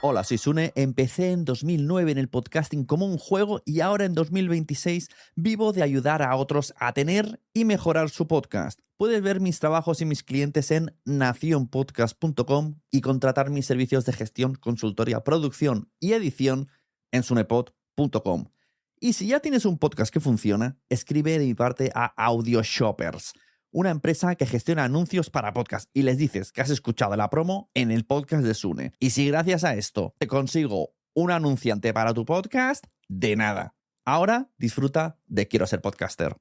Hola, soy Sune. Empecé en 2009 en el podcasting como un juego y ahora en 2026 vivo de ayudar a otros a tener y mejorar su podcast. Puedes ver mis trabajos y mis clientes en nacionpodcast.com y contratar mis servicios de gestión, consultoría, producción y edición en sunepod.com. Y si ya tienes un podcast que funciona, escribe de mi parte a AudioShoppers, una empresa que gestiona anuncios para podcast, y les dices que has escuchado la promo en el podcast de Sune. Y si gracias a esto te consigo un anunciante para tu podcast, de nada. Ahora disfruta de Quiero Ser Podcaster.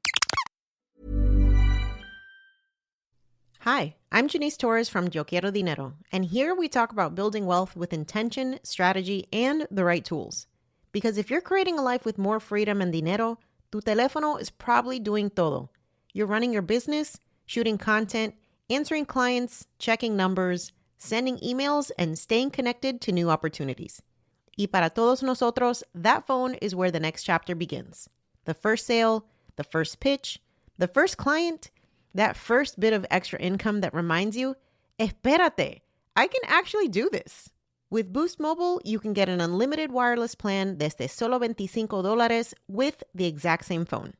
Hi, I'm Janice Torres from Yo Quiero Dinero, and here we talk about building wealth with intention, strategy, and the right tools. Because if you're creating a life with more freedom and dinero, tu teléfono is probably doing todo. You're running your business, shooting content, answering clients, checking numbers, sending emails, and staying connected to new opportunities. Y para todos nosotros, that phone is where the next chapter begins. The first sale, the first pitch, the first client, that first bit of extra income that reminds you, espérate, I can actually do this. With Boost Mobile, you can get an unlimited wireless plan desde solo $25 with the exact same phone.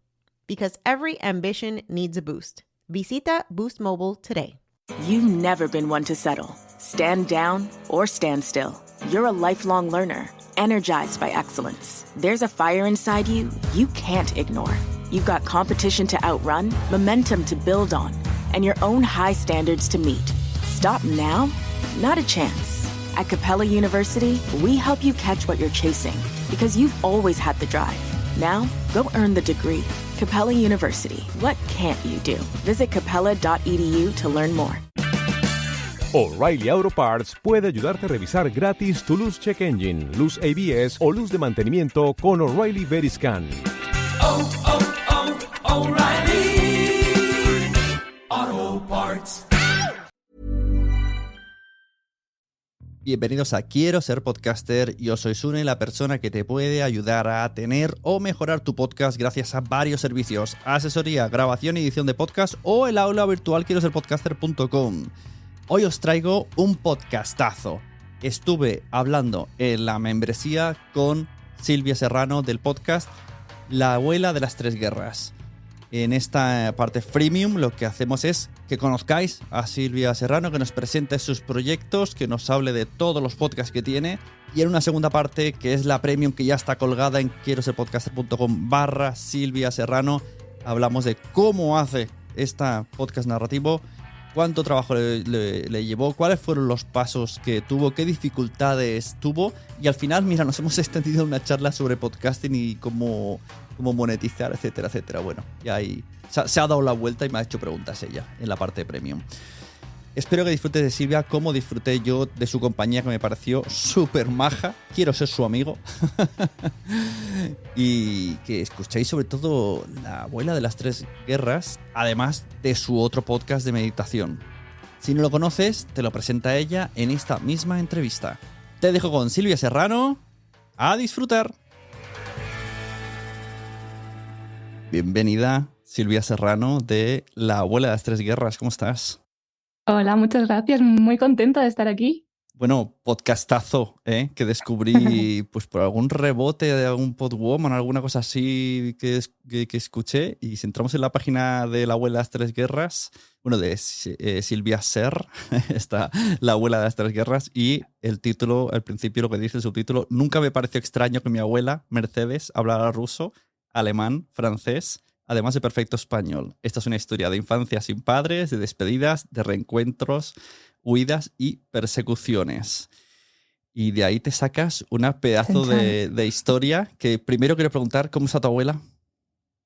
Because every ambition needs a boost. Visita Boost Mobile today. You've never been one to settle. Stand down or stand still. You're a lifelong learner, energized by excellence. There's a fire inside you you can't ignore. You've got competition to outrun, momentum to build on, and your own high standards to meet. Stop now? Not a chance. At Capella University, we help you catch what you're chasing because you've always had the drive. Now, go earn the degree. Capella University. What can't you do? Visit capella.edu to learn more. O'Reilly Auto Parts puede ayudarte a revisar gratis tu luz check engine, luz ABS o luz de mantenimiento con O'Reilly Veriscan. O'Reilly Auto Parts. Bienvenidos a Quiero Ser Podcaster. Yo soy Sune, la persona que te puede ayudar a tener o mejorar tu podcast gracias a varios servicios: asesoría, grabación y edición de podcast o el aula virtual quiero ser podcaster.com. Hoy os traigo un podcastazo. Estuve hablando en la membresía con Silvia Serrano del podcast La Abuela de las Tres Guerras. En esta parte freemium lo que hacemos es que conozcáis a Silvia Serrano, que nos presente sus proyectos, que nos hable de todos los podcasts que tiene. Y en una segunda parte, que es la premium, que ya está colgada en quiero ser podcaster.com/Silvia Serrano, hablamos de cómo hace este podcast narrativo, cuánto trabajo le llevó, cuáles fueron los pasos que tuvo, qué dificultades tuvo. Y al final, mira, nos hemos extendido una charla sobre podcasting y cómo monetizar, etcétera, etcétera. Bueno, ya ahí se ha dado la vuelta y me ha hecho preguntas ella en la parte de premium. Espero que disfrutes de Silvia como disfruté yo de su compañía, que me pareció súper maja. Quiero ser su amigo. Y que escuchéis sobre todo La Abuela de las Tres Guerras, además de su otro podcast de meditación. Si no lo conoces, te lo presenta ella en esta misma entrevista. Te dejo con Silvia Serrano. ¡A disfrutar! Bienvenida, Silvia Serrano, de La Abuela de las Tres Guerras. ¿Cómo estás? Hola, muchas gracias. Muy contenta de estar aquí. Bueno, podcastazo, que descubrí pues por algún rebote de algún Podwoman, alguna cosa así que escuché. Y si entramos en la página de La Abuela de las Tres Guerras, bueno, de Silvia Ser, está La Abuela de las Tres Guerras, y el título, al principio lo que dice el subtítulo: nunca me pareció extraño que mi abuela, Mercedes, hablara ruso, alemán, francés, además de perfecto español. Esta es una historia de infancia sin padres, de despedidas, de reencuentros, huidas y persecuciones. Y de ahí te sacas una pedazo de historia que primero quiero preguntar: ¿cómo está tu abuela?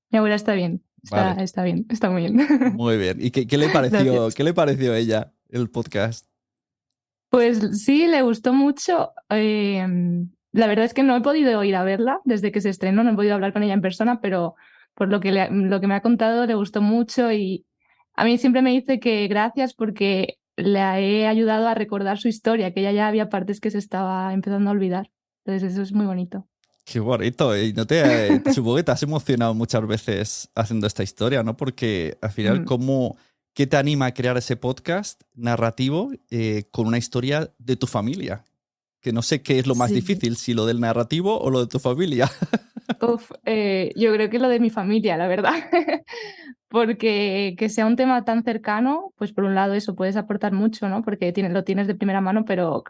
Mi abuela está bien. Vale. Está bien, está muy bien. Muy bien. ¿Y qué le pareció? Gracias. ¿Qué le pareció a ella el podcast? Pues sí, le gustó mucho. La verdad es que no he podido ir a verla desde que se estrenó, no he podido hablar con ella en persona, pero por lo que me ha contado le gustó mucho, y a mí siempre me dice que gracias porque le he ayudado a recordar su historia, que ella ya había partes que se estaba empezando a olvidar. Entonces eso es muy bonito. Qué bonito. Y supongo que te has emocionado muchas veces haciendo esta historia, ¿no? Porque al final, ¿qué te anima a crear ese podcast narrativo con una historia de tu familia? que no sé qué es lo más Sí. difícil, si lo del narrativo o lo de tu familia. Uf, yo creo que lo de mi familia, la verdad. Porque que sea un tema tan cercano, pues por un lado eso puedes aportar mucho, ¿no? Porque lo tienes de primera mano, pero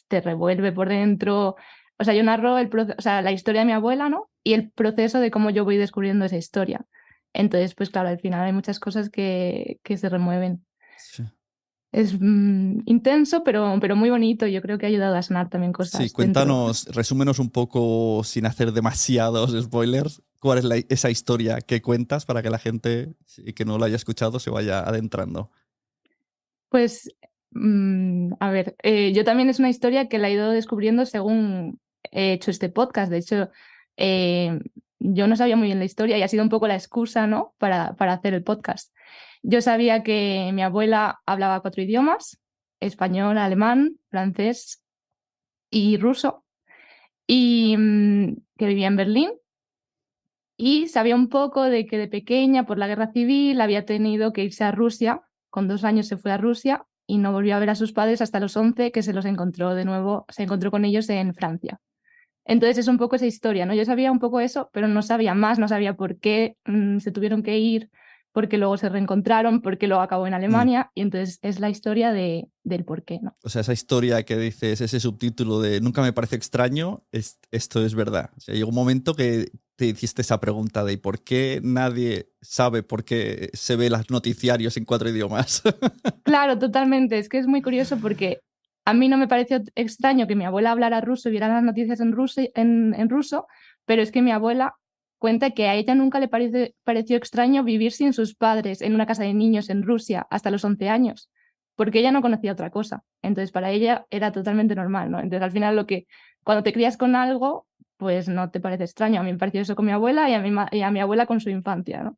te revuelve por dentro. O sea, yo narro la historia de mi abuela, ¿no? Y el proceso de cómo yo voy descubriendo esa historia. Entonces, pues claro, al final hay muchas cosas que se remueven. Sí. Es intenso, pero muy bonito. Yo creo que ha ayudado a sanar también Sí, cosas dentro. cuéntanos, resúmenos un poco, sin hacer demasiados spoilers, cuál es esa historia que cuentas para que la gente que no la haya escuchado se vaya adentrando. Pues, a ver, yo también es una historia que la he ido descubriendo según he hecho este podcast. De hecho, yo no sabía muy bien la historia y ha sido un poco la excusa, ¿no? Para hacer el podcast. Yo sabía que mi abuela hablaba 4 idiomas: español, alemán, francés y ruso, y que vivía en Berlín. Y sabía un poco de que de pequeña, por la guerra civil, había tenido que irse a Rusia. Con 2 años se fue a Rusia y no volvió a ver a sus padres hasta los 11, que se los encontró de nuevo, se encontró con ellos en Francia. Entonces es un poco esa historia, ¿no? Yo sabía un poco eso, pero no sabía más, no sabía por qué se tuvieron que ir, por qué luego se reencontraron, por qué luego acabó en Alemania, y entonces es la historia del por qué, ¿no? O sea, esa historia que dices, ese subtítulo de nunca me parece extraño, esto es verdad. O sea, llegó un momento que te hiciste esa pregunta de ¿por qué nadie sabe por qué se ve los noticiarios en 4 idiomas? Claro, totalmente. Es que es muy curioso porque a mí no me pareció extraño que mi abuela hablara ruso y viera las noticias en ruso, pero es que mi abuela cuenta que a ella nunca le pareció extraño vivir sin sus padres en una casa de niños en Rusia hasta los 11 años, porque ella no conocía otra cosa. Entonces, para ella era totalmente normal, ¿no? Entonces, al final, cuando te crías con algo, pues no te parece extraño. A mí me pareció eso con mi abuela y a mi abuela con su infancia, ¿no?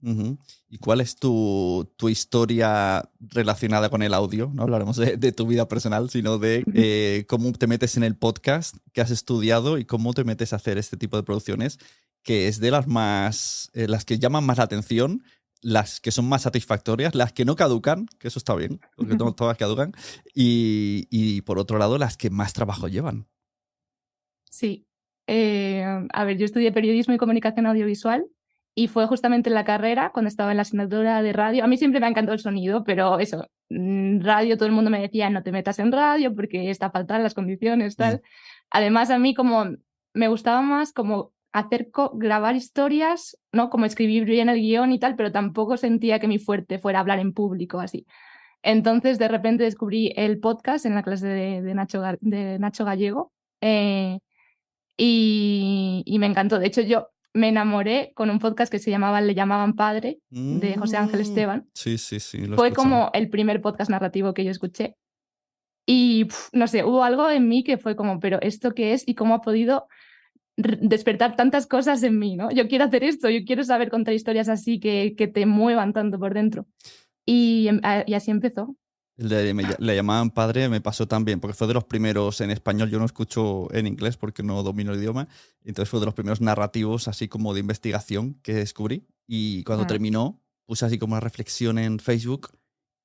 Uh-huh. ¿Y cuál es tu historia relacionada con el audio? No hablaremos de tu vida personal, sino de cómo te metes en el podcast que has estudiado y cómo te metes a hacer este tipo de producciones, que es de las más, las que llaman más la atención, las que son más satisfactorias, las que no caducan, que eso está bien, porque no todas caducan, y por otro lado, las que más trabajo llevan. Sí. A ver, yo estudié periodismo y comunicación audiovisual y fue justamente en la carrera, cuando estaba en la asignatura de radio. A mí siempre me ha encantado el sonido, pero eso, radio, todo el mundo me decía no te metas en radio porque está fatal las condiciones, tal. Además, a mí como me gustaba más como grabar historias, ¿no? Como escribir bien el guión y tal, pero tampoco sentía que mi fuerte fuera hablar en público, así. Entonces, de repente descubrí el podcast en la clase de Nacho Gallego. Y me encantó. De hecho, yo me enamoré con un podcast que Le llamaban Padre, de José Ángel Esteban. Sí, lo Fue escuché. como el primer podcast narrativo que yo escuché. Y no sé, hubo algo en mí que fue como, ¿pero esto qué es? ¿Y cómo ha podido despertar tantas cosas en mí, ¿no? Yo quiero hacer esto, yo quiero saber contar historias así que te muevan tanto por dentro. Y así empezó. Le llamaban Padre, me pasó también, porque fue de los primeros en español. Yo no escucho en inglés porque no domino el idioma. Entonces fue de los primeros narrativos, así como de investigación, que descubrí. Y cuando terminó, puse así como una reflexión en Facebook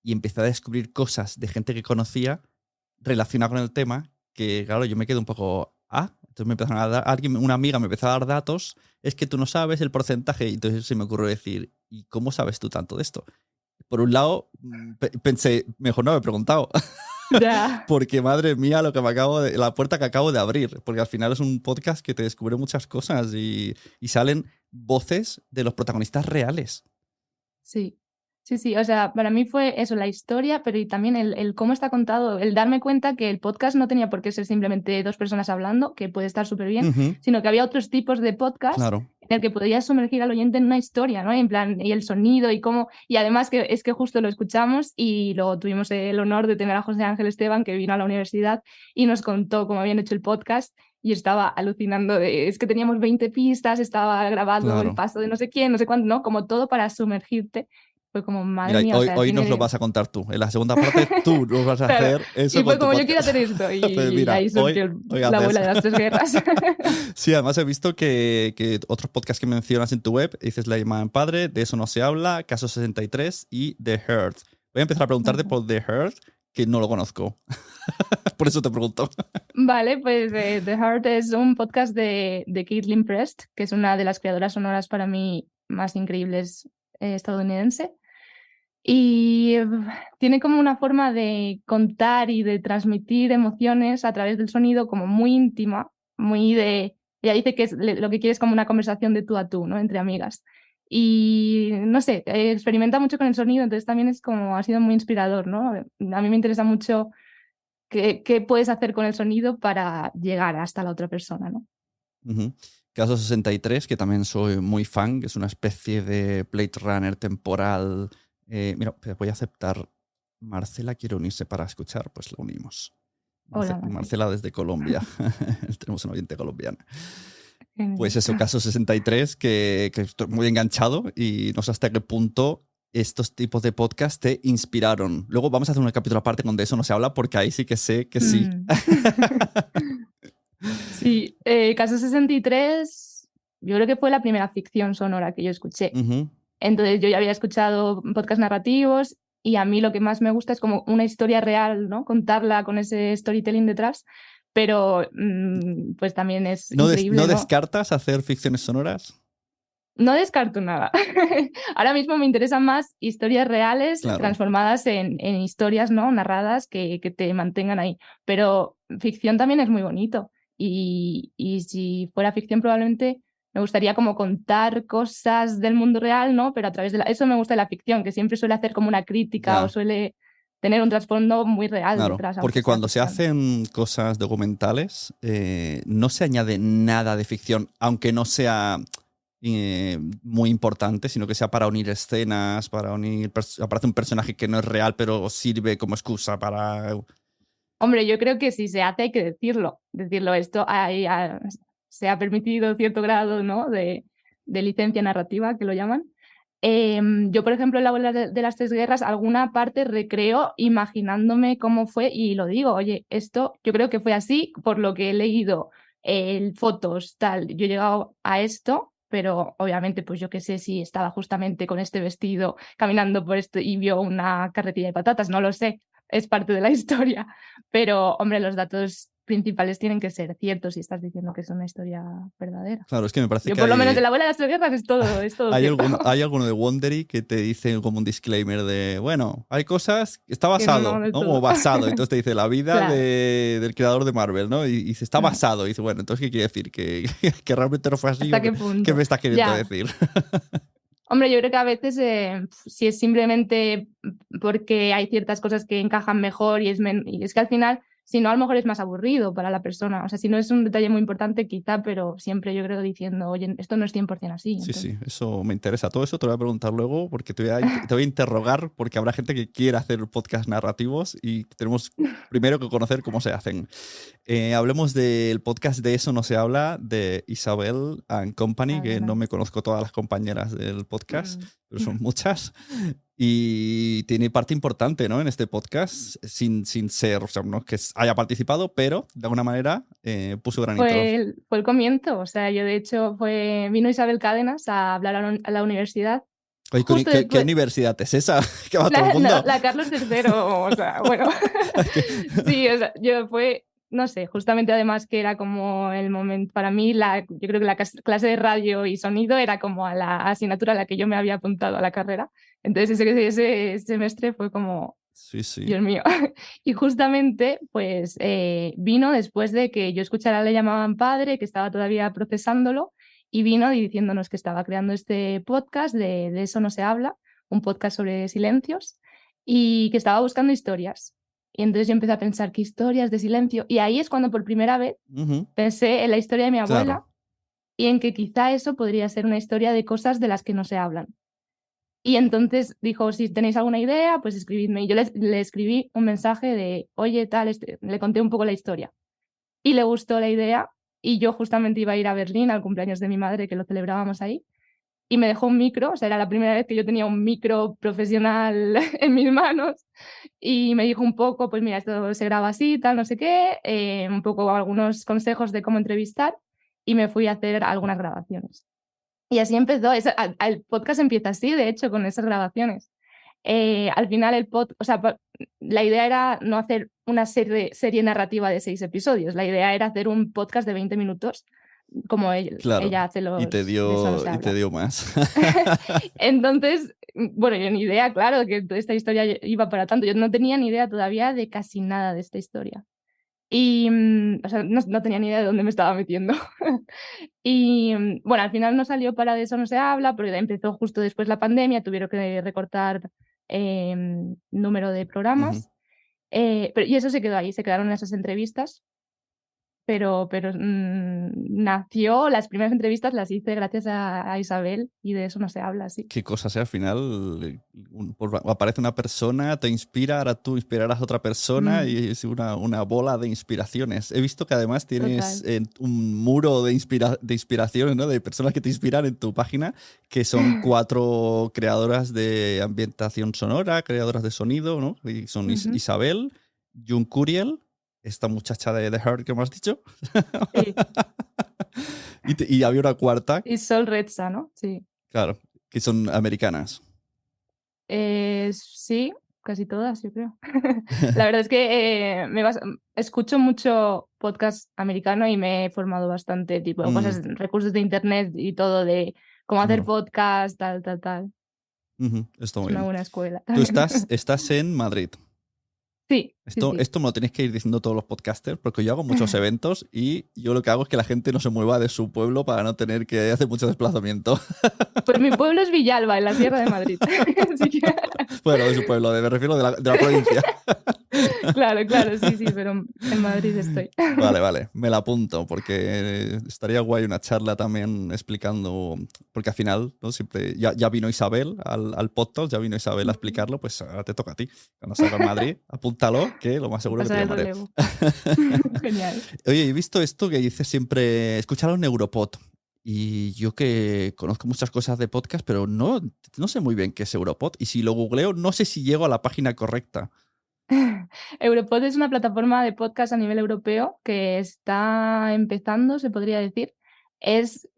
y empecé a descubrir cosas de gente que conocía relacionada con el tema, que claro, yo me quedé un poco... Entonces me empezaron a dar, una amiga me empezó a dar datos, es que tú no sabes el porcentaje. Y entonces se me ocurrió decir, ¿y cómo sabes tú tanto de esto? Por un lado, pensé, mejor no me he preguntado. Ya. Porque, madre mía, la puerta que acabo de abrir. Porque al final es un podcast que te descubre muchas cosas y salen voces de los protagonistas reales. Sí. O sea, para mí fue eso, la historia, pero y también el cómo está contado, el darme cuenta que el podcast no tenía por qué ser simplemente 2 personas hablando, que puede estar súper bien, sino que había otros tipos de podcast en el que podías sumergir al oyente en una historia, ¿no? En plan, y el sonido y cómo, y además que es que justo lo escuchamos y luego tuvimos el honor de tener a José Ángel Esteban, que vino a la universidad y nos contó cómo habían hecho el podcast. Y estaba alucinando es que teníamos 20 pistas, estaba grabado el paso de no sé quién, no sé cuánto, ¿no? Como todo para sumergirte. Fue como, madre mía. Hoy nos lo vas a contar tú. En la segunda parte tú nos vas a hacer eso. Y fue como, yo quiero hacer esto. Y, pues mira, ahí surgió la abuela de las 3 guerras. Sí, además he visto que otros podcasts que mencionas en tu web, dices La llamaban Padre, De eso no se habla, Caso 63 y The Heard. Voy a empezar a preguntarte por The Heard, que no lo conozco. Por eso te pregunto. Vale, pues The Heart es un podcast de Caitlin Prest, que es una de las creadoras sonoras para mí más increíbles estadounidense. Y tiene como una forma de contar y de transmitir emociones a través del sonido como muy íntima, muy de... Ella dice que lo que quiere es como una conversación de tú a tú, ¿no? Entre amigas. Y no sé, experimenta mucho con el sonido, entonces también es como, ha sido muy inspirador, ¿no? A mí me interesa mucho qué puedes hacer con el sonido para llegar hasta la otra persona, ¿no? Uh-huh. Caso 63, que también soy muy fan, que es una especie de Blade Runner temporal. Mira, voy a aceptar. Marcela quiere unirse para escuchar, pues la unimos. Hola, Marcela desde Colombia. Tenemos un oyente colombiano. Genial. Pues eso, caso 63, que estoy muy enganchado y no sé hasta qué punto estos tipos de podcast te inspiraron. Luego vamos a hacer un capítulo aparte donde eso no se habla, porque ahí sí que sé que sí. Sí, Caso 63, yo creo que fue la primera ficción sonora que yo escuché. Uh-huh. Entonces yo ya había escuchado podcasts narrativos y a mí lo que más me gusta es como una historia real, ¿no? Contarla con ese storytelling detrás, pero pues también es increíble, ¿No ¿no? descartas hacer ficciones sonoras? No descarto nada. Ahora mismo me interesan más historias reales, Claro. transformadas en historias, ¿no? Narradas que te mantengan ahí. Pero ficción también es muy bonito. Y si fuera ficción probablemente me gustaría como contar cosas del mundo real, ¿no? Pero a través de eso me gusta de la ficción, que siempre suele hacer como una crítica Ya. o suele tener un trasfondo muy real Claro, detrás. porque cuando se ficción. hacen cosas documentales no se añade nada de ficción, aunque no sea muy importante, sino que sea para unir escenas, para unir... Aparece un personaje que no es real, pero sirve como excusa para... Hombre, yo creo que si se hace hay que decirlo. Decirlo, esto se ha permitido cierto grado, ¿no? de licencia narrativa, que lo llaman. Yo, por ejemplo, en la abuela de las tres guerras, alguna parte recreo imaginándome cómo fue y lo digo, oye, esto yo creo que fue así, por lo que he leído, fotos, tal. Yo he llegado a esto, pero obviamente, pues yo qué sé si estaba justamente con este vestido caminando por esto y vio una carretilla de patatas, no lo sé. Es parte de la historia. Pero, hombre, los datos principales tienen que ser ciertos si estás diciendo que es una historia verdadera. Claro, es que me parece Yo, que por lo menos de la abuela de las tres guerras es todo hay cierto. hay alguno de Wondery que te dice como un disclaimer de, bueno, hay cosas que está Que no, basado, del ¿no? todo. Como basado. Entonces te dice la vida Claro. del creador de Marvel, ¿no? Y se está basado. Y dice, bueno, entonces ¿qué quiere decir? Que realmente no fue así. ¿Hasta qué punto? ¿Qué me estás queriendo Ya. decir? Hombre, yo creo que a veces si es simplemente porque hay ciertas cosas que encajan mejor y es que al final, si no, a lo mejor es más aburrido para la persona. O sea, si no es un detalle muy importante, quizá, pero siempre yo creo diciendo, oye, esto no es 100% así. Sí, entonces. sí, eso me interesa. Todo eso te lo voy a preguntar luego porque te voy a interrogar porque habrá gente que quiera hacer podcast narrativos y tenemos primero que conocer cómo se hacen. Hablemos del podcast de Eso No Se Habla de Isabel and Company, que no me conozco todas las compañeras del podcast, pero son muchas. Y tiene parte importante, ¿no? En este podcast, sin ser, o sea, no es que haya participado, pero de alguna manera puso granito. Fue el comienzo, o sea, yo de hecho vino Isabel Cádenas a hablar a la universidad. Oye, ¿qué universidad es esa? ¿Que va todo el mundo? La Carlos III, o sea, bueno. Sí, o sea, no sé, justamente además que era como el momento, para mí, yo creo que la clase de radio y sonido era como a la asignatura a la que yo me había apuntado a la carrera. Entonces ese semestre fue como, sí, sí. Dios mío. Y justamente, pues, vino después de que yo escuchara Le llamaban padre, que estaba todavía procesándolo, y vino diciéndonos que estaba creando este podcast de Eso No Se Habla, un podcast sobre silencios, y que estaba buscando historias. Y entonces yo empecé a pensar, ¿qué historias de silencio? Y ahí es cuando por primera vez pensé en la historia de mi abuela, Claro. y en que quizá eso podría ser una historia de cosas de las que no se hablan. Y entonces dijo, si tenéis alguna idea, pues escribidme. Y yo le escribí un mensaje de, oye, tal, le conté un poco la historia. Y le gustó la idea. Y yo justamente iba a ir a Berlín al cumpleaños de mi madre, que lo celebrábamos ahí. Y me dejó un micro, o sea, era la primera vez que yo tenía un micro profesional en mis manos. Y me dijo un poco, pues mira, esto se graba así, tal, no sé qué. Un poco algunos consejos de cómo entrevistar. Y me fui a hacer algunas grabaciones. Y así empezó. El podcast empieza así, de hecho, con esas grabaciones. Al final o sea, la idea era no hacer una serie narrativa de 6 episodios, la idea era hacer un podcast de 20 minutos, como Claro. ella hace los... Y te de eso no se dio, y te habla. dio más. Entonces, bueno, yo ni idea, claro, que toda esta historia iba para tanto. Yo no tenía ni idea todavía de casi nada de esta historia. Y, o sea, no tenía ni idea de dónde me estaba metiendo. Y, bueno, al final no salió para De eso no se habla, pero empezó justo después la pandemia, tuvieron que recortar número de programas. Y eso se quedó ahí, se quedaron esas entrevistas. Pero nació, las primeras entrevistas las hice gracias a Isabel y de eso no se habla, sí. Qué cosas, al final aparece una persona, te inspira, ahora tú inspirarás a otra persona y es una bola de inspiraciones. He visto que además tienes un muro de inspiraciones, ¿no? De personas que te inspiran en tu página, que son 4 creadoras de ambientación sonora, creadoras de sonido, ¿no? Y son Isabel, Jun Curiel, esta muchacha de The Heart que me has dicho. Sí. y había una cuarta. Y Sol Redza, ¿no? Sí. Claro, que son americanas. Sí, casi todas, yo creo. La verdad es que escucho mucho podcast americano y me he formado bastante, tipo, cosas, recursos de internet y todo de cómo hacer podcast, tal. Está Es muy una bien. buena escuela. Tú estás en Madrid. Sí. Esto me lo tenéis que ir diciendo todos los podcasters, porque yo hago muchos eventos y yo lo que hago es que la gente no se mueva de su pueblo para no tener que hacer mucho desplazamiento. Pues mi pueblo es Villalba, en la Sierra de Madrid. Así que... Bueno, de su pueblo, me refiero de la provincia. Claro, sí, pero en Madrid estoy. Vale, me la apunto, porque estaría guay una charla también explicando, porque al final, ¿no? Siempre ya vino Isabel al podcast, ya vino Isabel a explicarlo, pues ahora te toca a ti. Cuando salga en Madrid, apúntalo, que lo más seguro que te llamaré. Genial. Oye, he visto esto que dice siempre, escuchar a un Europod. Y yo que conozco muchas cosas de podcast, pero no sé muy bien qué es Europod. Y si lo googleo, no sé si llego a la página correcta. Europod es una plataforma de podcast a nivel europeo que está empezando, se podría decir. Es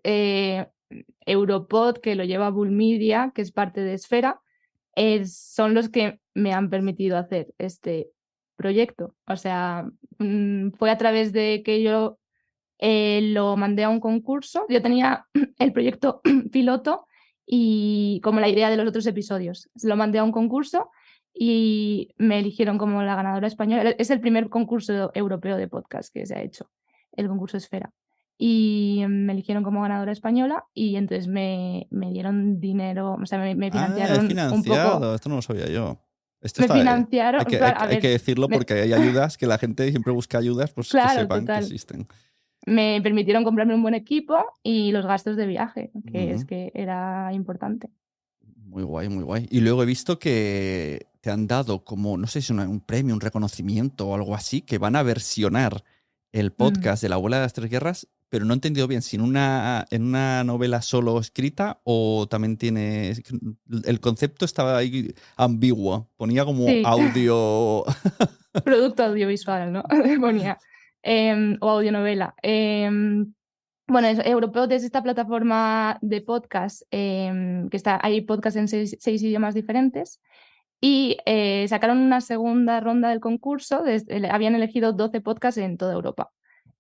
Europod, que lo lleva Bull Media, que es parte de Esfera. Son los que me han permitido hacer este proyecto. O sea, fue a través de que yo lo mandé a un concurso. Yo tenía el proyecto piloto y como la idea de los otros episodios. Lo mandé a un concurso y me eligieron como la ganadora española. Es el primer concurso europeo de podcast que se ha hecho, el concurso Esfera. Y me eligieron como ganadora española y entonces me dieron dinero, o sea, me financiaron un poco. Esto no lo sabía yo. Me financiaron. Hay que decirlo porque hay ayudas, que la gente siempre busca ayudas, pues que sepan que existen. Me permitieron comprarme un buen equipo y los gastos de viaje, que es que era importante. Muy guay, muy guay. Y luego he visto que te han dado como, no sé si un premio, un reconocimiento o algo así, que van a versionar el podcast de La Abuela de las Tres Guerras, pero no he entendido bien si en una novela solo escrita o también tiene... El concepto estaba ahí ambiguo, ponía como audio... Producto audiovisual, ¿no? Ponía. O audionovela. Bueno, Europod es esta plataforma de podcast que hay podcast en 6 idiomas diferentes y sacaron una segunda ronda del concurso. Habían elegido 12 podcasts en toda Europa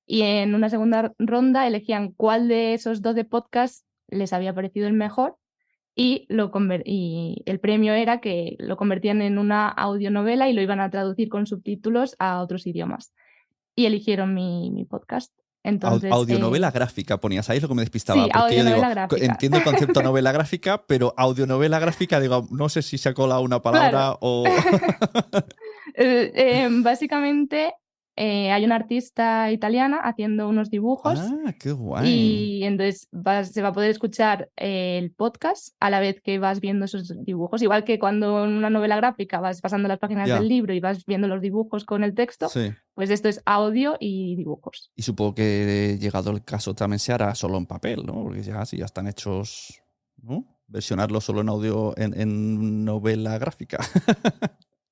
y en una segunda ronda elegían cuál de esos 12 podcasts les había parecido el mejor y el premio era que lo convertían en una audionovela y lo iban a traducir con subtítulos a otros idiomas. Y eligieron mi podcast. Entonces, audionovela gráfica ponías, ahí es lo que me despistaba. Sí, porque yo digo, gráfica. entiendo el concepto de novela gráfica, pero audionovela gráfica, digo, no sé si se ha colado una palabra o... Básicamente hay una artista italiana haciendo unos dibujos. ¡Ah, qué guay! Y entonces se va a poder escuchar el podcast a la vez que vas viendo esos dibujos. Igual que cuando en una novela gráfica vas pasando las páginas del libro y vas viendo los dibujos con el texto, pues esto es audio y dibujos. Y supongo que llegado el caso también se hará solo en papel, ¿no? Porque ya están hechos, ¿no? Versionarlo solo en audio, en novela gráfica.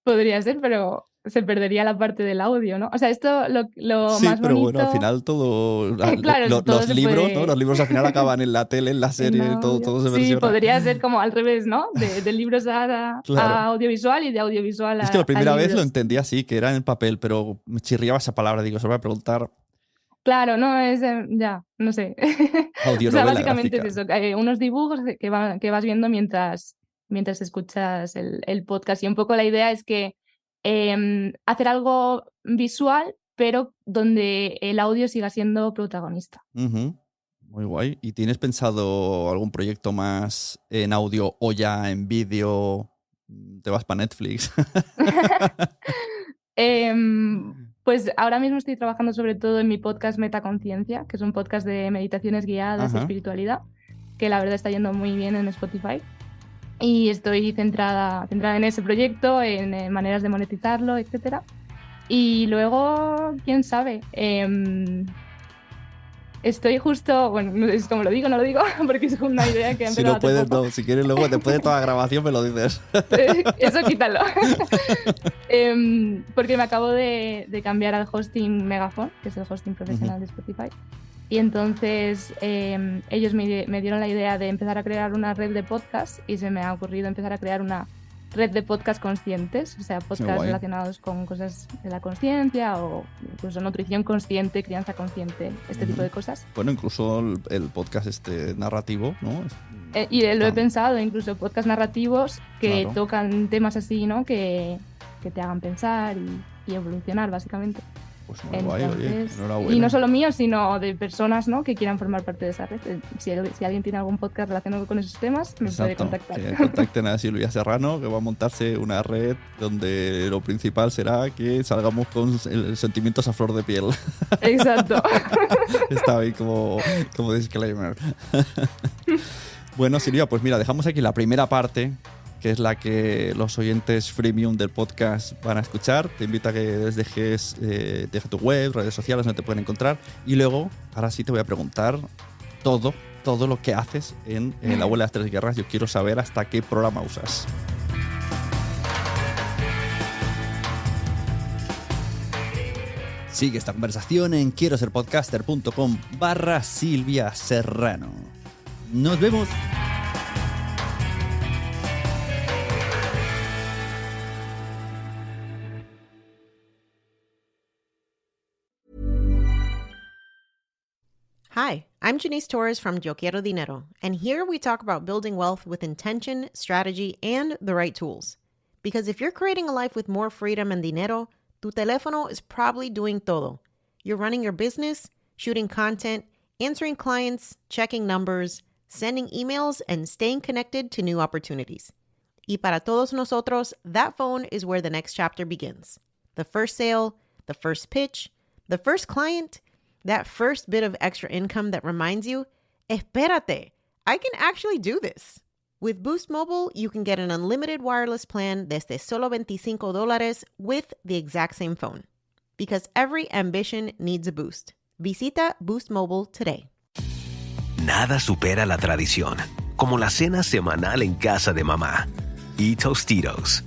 Podría ser, pero se perdería la parte del audio, ¿no? O sea, esto lo Sí, más pero bonito... bueno, al final todo... Claro, todo los se libros, puede... ¿no? Los libros al final acaban en la tele, en la en serie, todo, audio. todo se Sí, versiona. podría ser como al revés, ¿no? De libros a Claro. audiovisual y de audiovisual Es que la a primera vez lo libros. entendí así, que era en el papel, pero me chirriaba esa palabra. Digo, se lo voy a preguntar Claro, no es... ya, no sé. O sea, audionovela básicamente es gráfica. eso, unos dibujos que vas viendo mientras escuchas el podcast. Y un poco la idea es que hacer algo visual, pero donde el audio siga siendo protagonista. Ujú. Muy guay. ¿Y tienes pensado algún proyecto más en audio o ya en vídeo? ¿Te vas para Netflix? Pues ahora mismo estoy trabajando sobre todo en mi podcast Metaconciencia, que es un podcast de meditaciones guiadas y Ajá. espiritualidad, que la verdad está yendo muy bien en Spotify. Y estoy centrada en ese proyecto, en maneras de monetizarlo, etcétera. Y luego, quién sabe, estoy justo, bueno, no es como lo digo, no lo digo, porque es una idea que ha Si empezado no hace puedes, poco. no. Si quieres, luego después de toda la grabación me lo dices. Eso quítalo. Porque me acabo de cambiar al hosting Megaphone, que es el hosting profesional de Spotify. Y entonces ellos me dieron la idea de empezar a crear una red de podcasts y se me ha ocurrido empezar a crear una red de podcasts conscientes, o sea, podcasts guay. relacionados con cosas de la conciencia o incluso nutrición consciente, crianza consciente, este tipo de cosas. Bueno, incluso el podcast narrativo, ¿no? Y lo he pensado, incluso podcasts narrativos que Claro. tocan temas así, ¿no? Que te hagan pensar y evolucionar, básicamente. Pues muy guay, oye. Enhorabuena. Y no solo míos, sino de personas, ¿no? Que quieran formar parte de esa red. Si alguien tiene algún podcast relacionado con esos temas, me puede contactar. Que contacten a Silvia Serrano, que va a montarse una red donde lo principal será que salgamos con sentimientos a flor de piel. Exacto. Está bien como disclaimer. Bueno, Silvia, pues mira, dejamos aquí la primera parte, que es la que los oyentes freemium del podcast van a escuchar. Te invito a que les dejes deja tu web, redes sociales donde te pueden encontrar. Y luego, ahora sí te voy a preguntar todo lo que haces en La Abuela de las Tres Guerras. Yo quiero saber hasta qué programa usas. Sigue esta conversación en quiero ser podcaster.com/Silvia Serrano. Nos vemos. Hi, I'm Janice Torres from Yo Quiero Dinero, and here we talk about building wealth with intention, strategy, and the right tools. Because if you're creating a life with more freedom and dinero, tu teléfono is probably doing todo. You're running your business, shooting content, answering clients, checking numbers, sending emails, and staying connected to new opportunities. Y para todos nosotros, that phone is where the next chapter begins. The first sale, the first pitch, the first client, that first bit of extra income that reminds you, espérate, I can actually do this. With Boost Mobile, you can get an unlimited wireless plan desde solo $25 with the exact same phone. Because every ambition needs a boost. Visita Boost Mobile today. Nada supera la tradición, como la cena semanal en casa de mamá. Y Tostitos,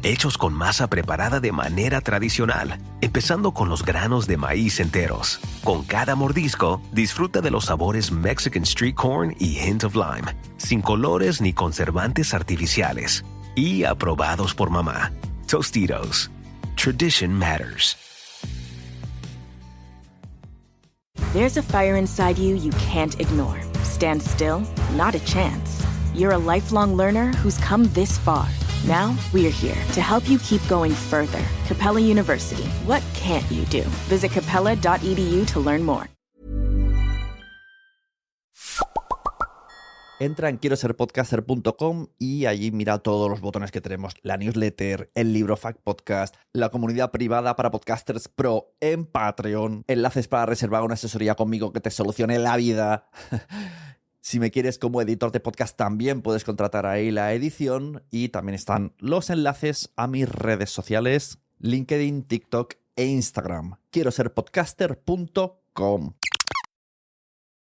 hechos con masa preparada de manera tradicional, empezando con los granos de maíz enteros. Con cada mordisco, disfruta de los sabores Mexican Street Corn y Hint of Lime, sin colores ni conservantes artificiales, y aprobados por mamá. Tostitos. Tradition matters. There's a fire inside you can't ignore. Stand still? Not a chance. You're a lifelong learner who's come this far. Now, we're here to help you keep going further. Capella University. What can't you do? Visit capella.edu to learn more. Entra en quiero ser podcaster.com y allí mira todos los botones que tenemos. La newsletter, el libro Fact Podcast, la comunidad privada para podcasters pro en Patreon, enlaces para reservar una asesoría conmigo que te solucione la vida. Si me quieres como editor de podcast también puedes contratar ahí la edición y también están los enlaces a mis redes sociales, LinkedIn, TikTok e Instagram. Quiero ser podcaster.com.